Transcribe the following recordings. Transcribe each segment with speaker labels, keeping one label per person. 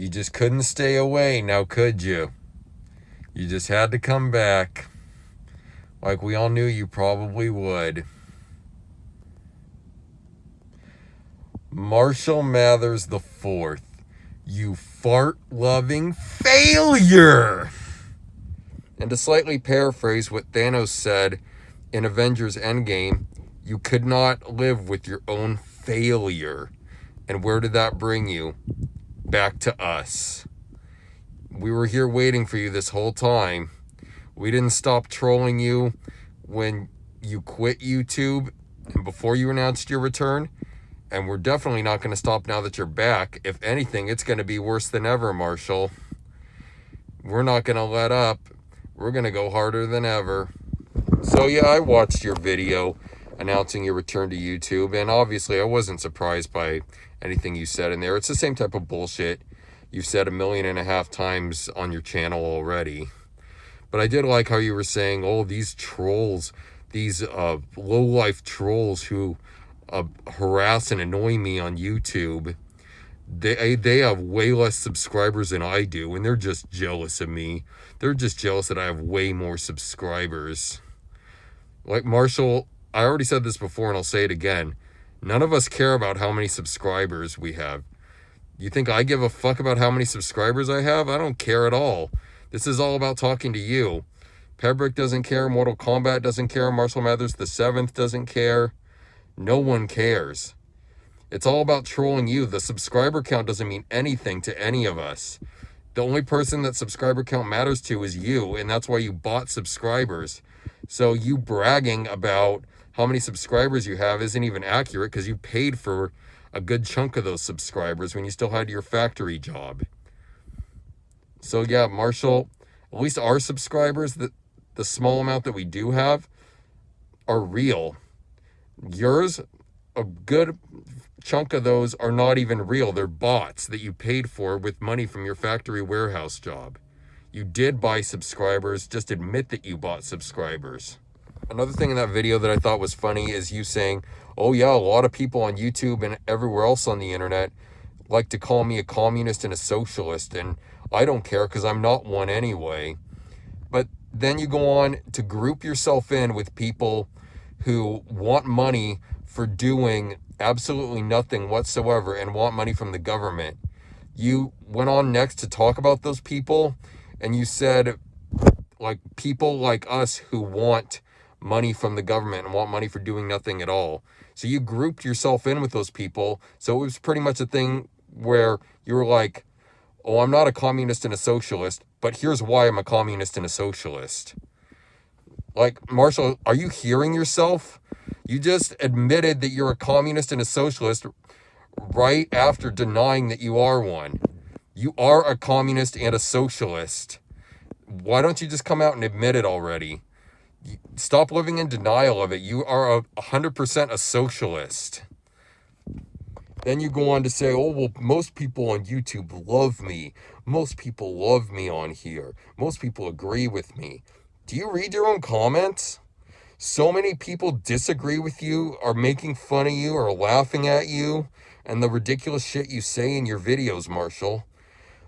Speaker 1: You just couldn't stay away, now could you? You just had to come back. Like we all knew you probably would. Marshall Mathers the Fourth. You fart-loving failure! And to slightly paraphrase what Thanos said in Avengers Endgame, you could not live with your own failure. And where did that bring you? Back to us. We were here waiting for you this whole time. We didn't stop trolling you when you quit YouTube and before you announced your return. And we're definitely not going to stop now that you're back. If anything, it's going to be worse than ever, Marshall. We're not going to let up. We're going to go harder than ever. So yeah, I watched your video announcing your return to YouTube, and obviously I wasn't surprised by anything you said in there. It's the same type of bullshit you've said 1.5 million times on your channel already. But I did like how you were saying, oh, these trolls, these low-life trolls who harass and annoy me on YouTube, they have way less subscribers than I do, and they're just jealous of me. They're just jealous that I have way more subscribers. Like, Marshall, I already said this before and I'll say it again. None of us care about how many subscribers we have. You think I give a fuck about how many subscribers I have? I don't care at all. This is all about talking to you. Pebrick doesn't care. Mortal Kombat doesn't care. Marshall Mathers the 7th doesn't care. No one cares. It's all about trolling you. The subscriber count doesn't mean anything to any of us. The only person that subscriber count matters to is you, and that's why you bought subscribers. So you bragging about how many subscribers you have isn't even accurate because you paid for a good chunk of those subscribers when you still had your factory job. So yeah, Marshall, at least our subscribers, the small amount that we do have, are real. Yours, a good chunk of those are not even real. They're bots that you paid for with money from your factory warehouse job. You did buy subscribers. Just admit that you bought subscribers. Another thing in that video that I thought was funny is you saying, oh yeah, a lot of people on YouTube and everywhere else on the internet like to call me a communist and a socialist, and I don't care because I'm not one anyway. But then you go on to group yourself in with people who want money for doing absolutely nothing whatsoever and want money from the government. You went on next to talk about those people, and you said, like, people like us who want money from the government and want money for doing nothing at all. So you grouped yourself in with those people. So it was pretty much a thing where you were like, oh, I'm not a communist and a socialist, but here's why I'm a communist and a socialist. Like, Marshall, are you hearing yourself? You just admitted that you're a communist and a socialist right after denying that you are one. You are a communist and a socialist. Why don't you just come out and admit it already? Stop living in denial of it. You are 100% a socialist. Then you go on to say, oh, well, most people on YouTube love me. Most people love me on here. Most people agree with me. Do you read your own comments? So many people disagree with you, are making fun of you, or laughing at you, and the ridiculous shit you say in your videos, Marshall.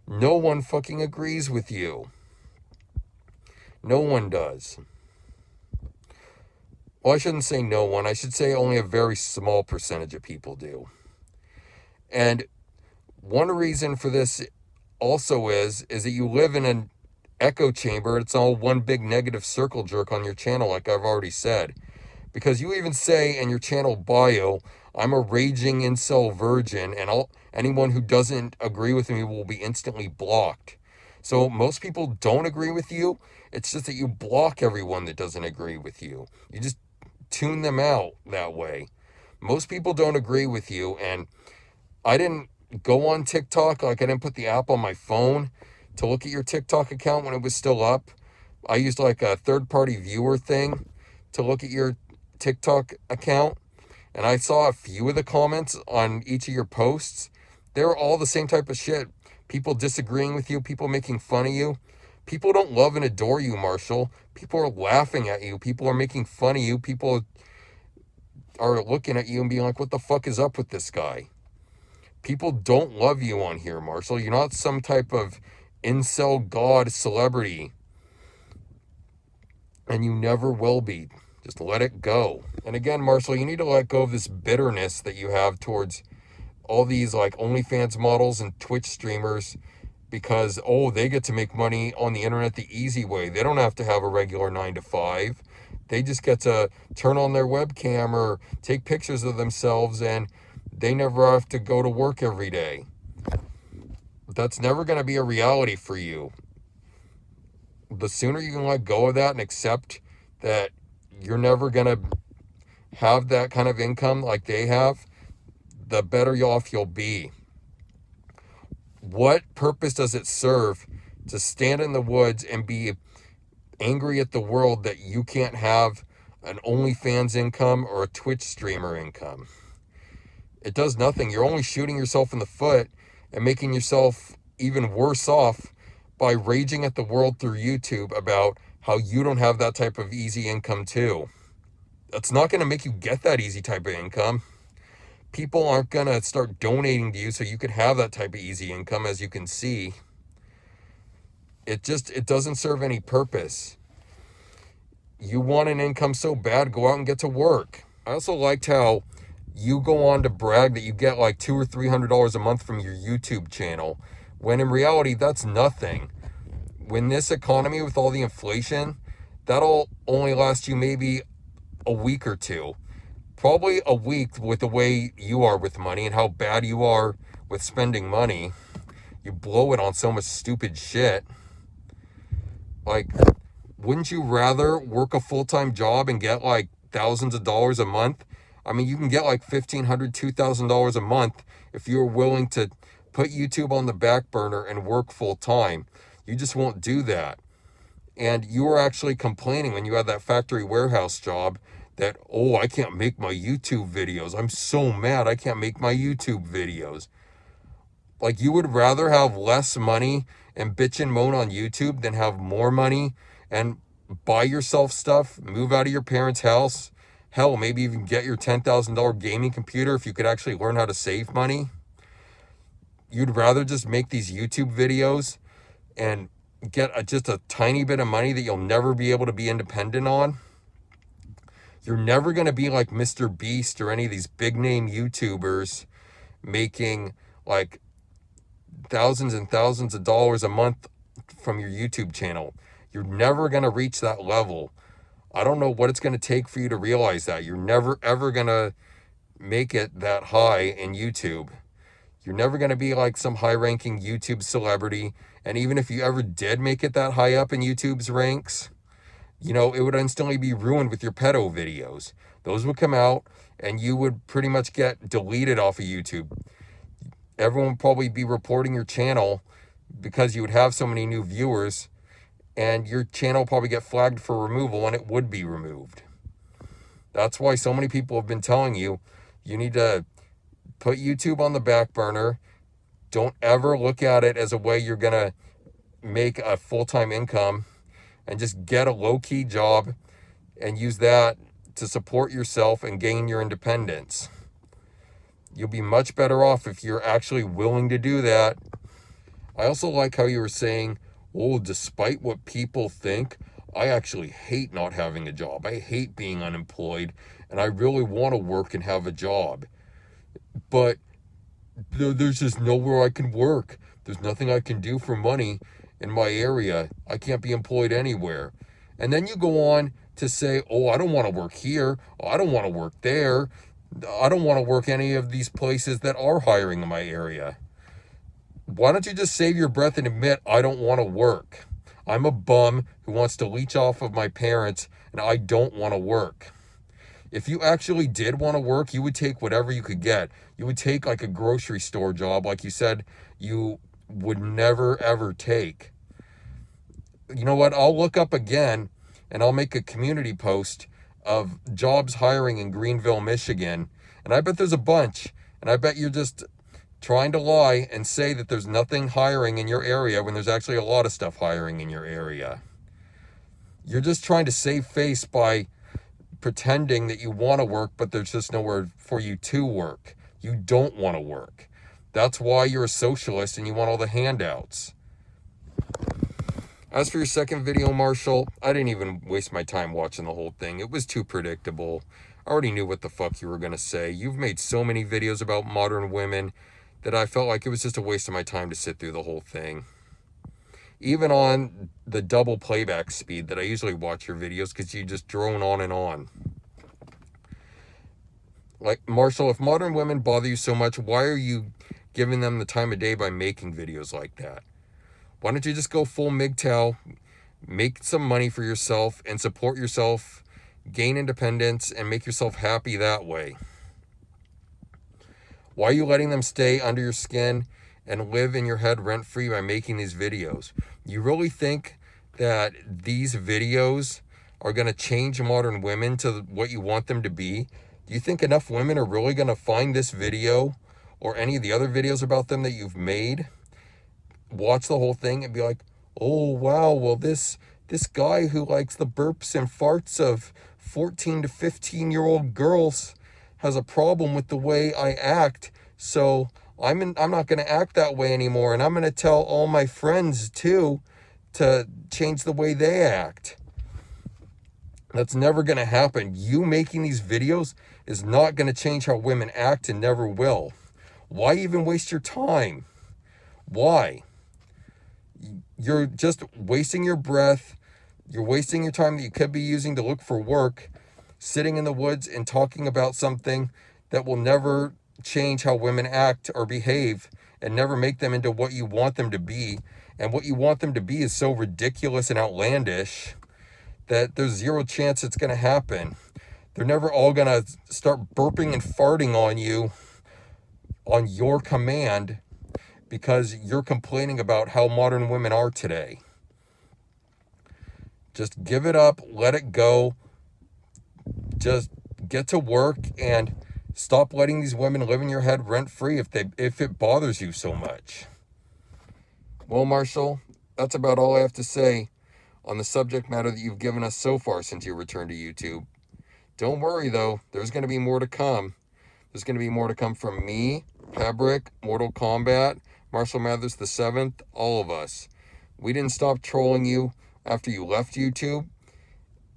Speaker 1: No one fucking agrees with you. No one does. Well, I shouldn't say no one. I should say only a very small percentage of people do. And one reason for this also is that you live in an echo chamber. It's all one big negative circle jerk on your channel, like I've already said. Because you even say in your channel bio, I'm a raging incel virgin, and anyone who doesn't agree with me will be instantly blocked. So most people don't agree with you. It's just that you block everyone that doesn't agree with you. You just tune them out that way. Most people don't agree with you, and I didn't go on TikTok. Like, I didn't put the app on my phone to look at your TikTok account when it was still up. I used like a third-party viewer thing to look at your TikTok account, and I saw a few of the comments on each of your posts. They were all the same type of shit. People disagreeing with you, people making fun of you. People don't love and adore you, Marshall. People are laughing at you. People are making fun of you. People are looking at you and being like, what the fuck is up with this guy? People don't love you on here, Marshall. You're not some type of incel god celebrity. And you never will be. Just let it go. And again, Marshall, you need to let go of this bitterness that you have towards all these like OnlyFans models and Twitch streamers because, oh, they get to make money on the internet the easy way. They don't have to have a regular 9 to 5. They just get to turn on their webcam or take pictures of themselves and they never have to go to work every day. That's never going to be a reality for you. The sooner you can let go of that and accept that you're never going to have that kind of income like they have, the better off you'll be. What purpose does it serve to stand in the woods and be angry at the world that you can't have an OnlyFans income or a Twitch streamer income? It does nothing. You're only shooting yourself in the foot and making yourself even worse off by raging at the world through YouTube about how you don't have that type of easy income too. That's not going to make you get that easy type of income. People aren't going to start donating to you so you can have that type of easy income, as you can see. It doesn't serve any purpose. You want an income so bad, go out and get to work. I also liked how you go on to brag that you get like $200 or $300 a month from your YouTube channel, when in reality, that's nothing. When this economy with all the inflation, that'll only last you maybe a week or two. Probably a week with the way you are with money and how bad you are with spending money. You blow it on so much stupid shit. Like, wouldn't you rather work a full-time job and get like thousands of dollars a month? I mean, you can get like $1,500, $2,000 a month if you're willing to put YouTube on the back burner and work full-time. You just won't do that. And you were actually complaining when you had that factory warehouse job that, oh, I can't make my YouTube videos. I'm so mad I can't make my YouTube videos. Like, you would rather have less money and bitch and moan on YouTube than have more money and buy yourself stuff, move out of your parents' house, hell, maybe even get your $10,000 gaming computer if you could actually learn how to save money. You'd rather just make these YouTube videos and get just a tiny bit of money that you'll never be able to be independent on. You're never going to be like Mr. Beast or any of these big name YouTubers making like thousands and thousands of dollars a month from your YouTube channel. You're never going to reach that level. I don't know what it's going to take for you to realize that. You're never, ever going to make it that high in YouTube. You're never going to be like some high-ranking YouTube celebrity. And even if you ever did make it that high up in YouTube's ranks, you know, it would instantly be ruined with your pedo videos. Those would come out and you would pretty much get deleted off of YouTube. Everyone would probably be reporting your channel because you would have so many new viewers, and your channel would probably get flagged for removal and it would be removed. That's why so many people have been telling you, you need to put YouTube on the back burner. Don't ever look at it as a way you're going to make a full-time income, and just get a low-key job and use that to support yourself and gain your independence. You'll be much better off if you're actually willing to do that. I also like how you were saying, oh, despite what people think, I actually hate not having a job. I hate being unemployed, and I really want to work and have a job. But there's just nowhere I can work. There's nothing I can do for money in my area. I can't be employed anywhere. And then you go on to say, oh, I don't want to work here. Oh, I don't want to work there. I don't want to work any of these places that are hiring in my area. Why don't you just save your breath and admit, I don't want to work. I'm a bum who wants to leech off of my parents, and I don't want to work. If you actually did want to work, you would take whatever you could get. You would take like a grocery store job, like you said you would never ever take. You know what? I'll look up again and I'll make a community post of jobs hiring in Greenville, Michigan. And I bet there's a bunch. And I bet you're just trying to lie and say that there's nothing hiring in your area when there's actually a lot of stuff hiring in your area. You're just trying to save face by pretending that you want to work, but there's just nowhere for you to work. You don't want to work. That's why you're a socialist and you want all the handouts. As for your second video, Marshall, I didn't even waste my time watching the whole thing. It was too predictable. I already knew what the fuck you were going to say. You've made so many videos about modern women that I felt like it was just a waste of my time to sit through the whole thing. Even on the double playback speed that I usually watch your videos, because you just drone on and on. Like, Marshall, if modern women bother you so much, why are you giving them the time of day by making videos like that? Why don't you just go full MGTOW, make some money for yourself, and support yourself, gain independence, and make yourself happy that way? Why are you letting them stay under your skin and live in your head rent-free by making these videos? You really think that these videos are going to change modern women to what you want them to be? Do you think enough women are really going to find this video or any of the other videos about them that you've made, watch the whole thing and be like, oh, wow, well, this guy who likes the burps and farts of 14 to 15-year-old girls has a problem with the way I act, so I'm not going to act that way anymore, and I'm going to tell all my friends, too, to change the way they act. That's never going to happen. You making these videos is not going to change how women act and never will. Why even waste your time? Why? You're just wasting your breath. You're wasting your time that you could be using to look for work, sitting in the woods and talking about something that will never change how women act or behave and never make them into what you want them to be. And what you want them to be is so ridiculous and outlandish that there's zero chance it's going to happen. They're never all going to start burping and farting on you on your command because you're complaining about how modern women are today. Just give it up, let it go. Just get to work and stop letting these women live in your head rent-free if it bothers you so much. Well, Marshall, that's about all I have to say on the subject matter that you've given us so far since your return to YouTube. Don't worry, though. There's going to be more to come. There's going to be more to come from me, Pebrick, Mortal Kombat, Marshall Mathers the 7th, all of us. We didn't stop trolling you after you left YouTube,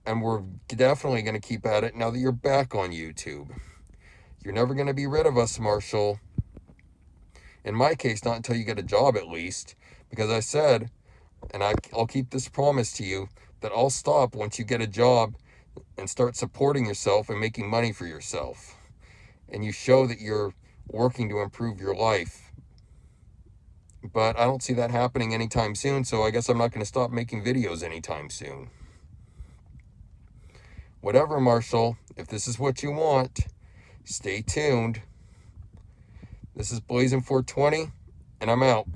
Speaker 1: and we're definitely going to keep at it now that you're back on YouTube. You're never going to be rid of us, Marshall. In my case, not until you get a job at least, because I said, and I'll keep this promise to you, that I'll stop once you get a job and start supporting yourself and making money for yourself. And you show that you're working to improve your life. But I don't see that happening anytime soon, so I guess I'm not going to stop making videos anytime soon. Whatever, Marshall, if this is what you want, stay tuned. This is Blazing 420, and I'm out.